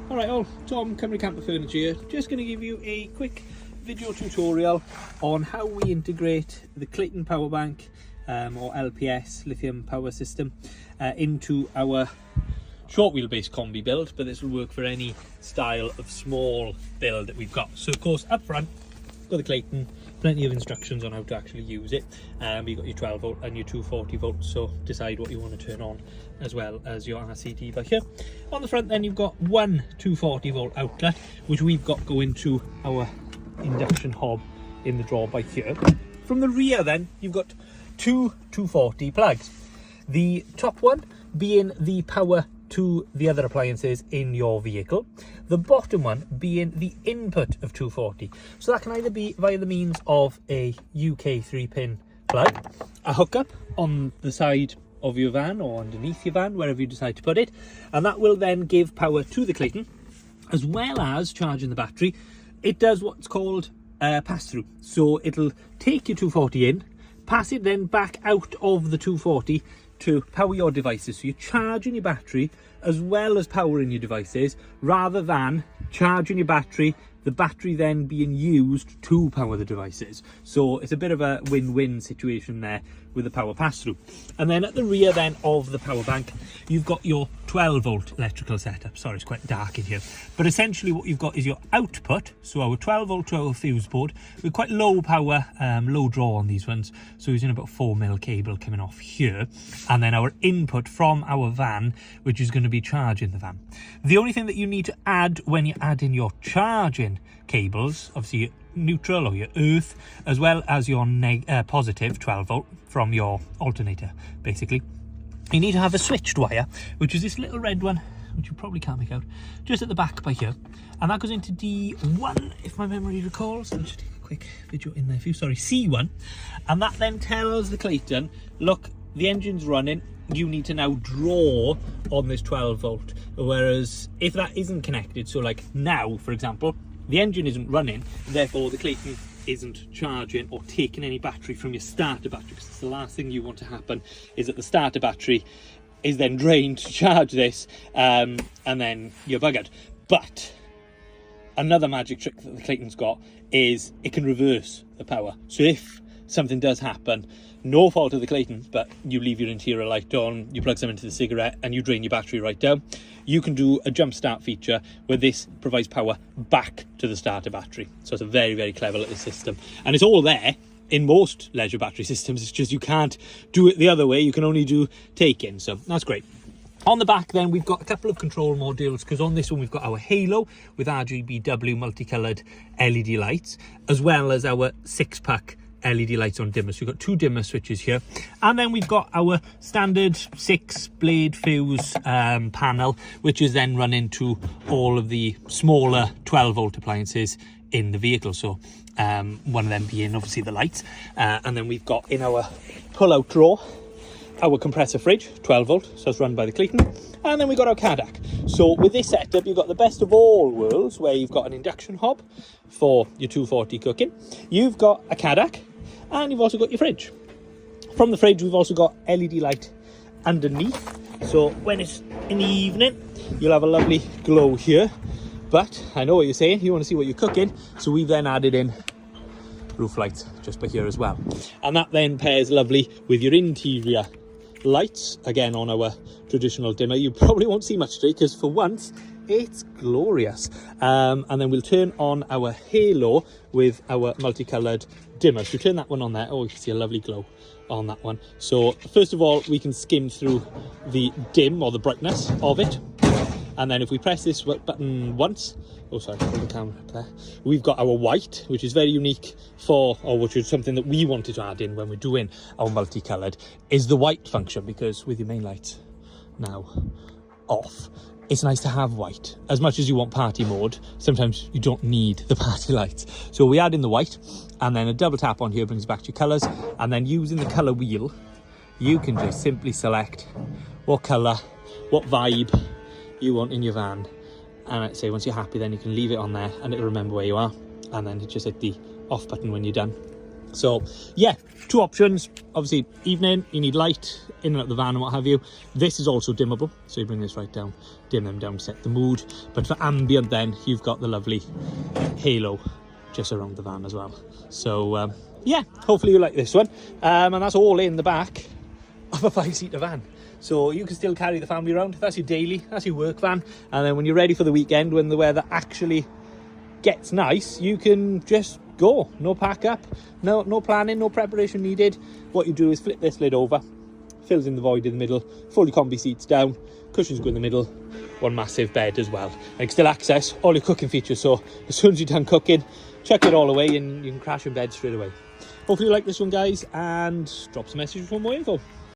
Alright all, Tom, Cymru Camper Furniture here. Just going to give you a quick video tutorial on how we integrate the Clayton Powerbank or LPS, lithium power system, into our short wheelbase Kombi build, but this will work for any style of small build that we've got. So of course up front, got the Clayton, plenty of instructions on how to actually use it. You've got your 12 volt and your 240 volts, so decide what you want to turn on, as well as your RCD by here. On the front then you've got one 240 volt outlet, which we've got going to our induction hob in the drawer by here. From the rear then you've got two 240 plugs. The top one being the power to the other appliances in your vehicle, the bottom one being the input of 240. So that can either be via the means of a UK 3-pin plug, a hookup on the side of your van or underneath your van, wherever you decide to put it, and that will then give power to the Clayton as well as charging the battery. It does what's called pass-through, so it'll take your 240 in, pass it then back out of the 240 to power your devices. So you're charging your battery as well as powering your devices, rather than charging your battery, the battery then being used to power the devices. So it's a bit of a win-win situation there with the power pass-through. And then at the rear then of the power bank, you've got your 12 volt electrical setup. Sorry, it's quite dark in here, but essentially what you've got is your output, so our 12 volt to our fuse board with quite low power, low draw on these ones, so using about 4mm cable coming off here, and then our input from our van, which is going to be charging the van. The only thing that you need to add when you add in your charging cables, obviously your neutral or your earth, as well as your positive 12 volt from your alternator, basically. You need to have a switched wire, which is this little red one, which you probably can't make out, just at the back by here, and that goes into D1, if my memory recalls. I'll just take a quick video in there for you. Sorry, C1, and that then tells the Clayton, look, the engine's running, you need to now draw on this 12 volt. Whereas if that isn't connected, so like now, for example, the engine isn't running, therefore the Clayton isn't charging or taking any battery from your starter battery, because it's the last thing you want to happen, is that the starter battery is then drained to charge this, and then you're buggered. But another magic trick that the Clayton's got is it can reverse the power. So if something does happen, no fault of the Clayton, but you leave your interior light on, you plug some into the cigarette and you drain your battery right down, you can do a jump start feature where this provides power back to the starter battery. So it's a very, very clever little system, and it's all there in most leisure battery systems. It's just you can't do it the other way, you can only do take in, so that's great. On the back then we've got a couple of control modules, because on this one we've got our halo with RGBW multicoloured LED lights, as well as our 6-pack LED lights on dimmer. So we've got two dimmer switches here, and then we've got our standard 6-blade fuse panel, which is then run into all of the smaller 12 volt appliances in the vehicle. So one of them being obviously the lights, and then we've got in our pull out drawer our compressor fridge, 12 volt, so it's run by the Clayton, and then we've got our Cadac. So with this setup you've got the best of all worlds, where you've got an induction hob for your 240 cooking, you've got a Cadac, and you've also got your fridge. From the fridge we've also got LED light underneath, so when it's in the evening you'll have a lovely glow here. But I know what you're saying, you want to see what you're cooking, so we've then added in roof lights just by here as well, and that then pairs lovely with your interior lights, again on our traditional dimmer. You probably won't see much today because for once it's glorious, and then we'll turn on our halo with our multicoloured dimmer. So turn that one on there, oh, you can see a lovely glow on that one. So first of all we can skim through the dim or the brightness of it, and then if we press this button once, oh sorry, hold the camera up there, we've got our white, which is very unique for, or which is something that we wanted to add in when we're doing our multicoloured, is the white function, because with your main lights now off, it's nice to have white. As much as you want party mode, sometimes you don't need the party lights. So we add in the white, and then a double tap on here brings back to your colours, and then using the colour wheel, you can just simply select what colour, what vibe you want in your van, and I'd say once you're happy then you can leave it on there and it'll remember where you are, and then just hit the off button when you're done, So yeah, two options. Obviously evening, you need light in and out the van and what have you. This is also dimmable, so you bring this right down, dim them down, set the mood. But for ambient then, you've got the lovely halo just around the van as well. So yeah, hopefully you like this one. And that's all in the back of a 5-seater van. So you can still carry the family around. That's your daily, that's your work van. And then when you're ready for the weekend, when the weather actually gets nice, you can just go. No pack up, no planning, no preparation needed. What you do is flip this lid over, fills in the void in the middle, fully Kombi seats down, cushions go in the middle, one massive bed as well. And you can still access all your cooking features, so as soon as you're done cooking, chuck it all away and you can crash in bed straight away. Hopefully you like this one, guys, and drop us a message for more info.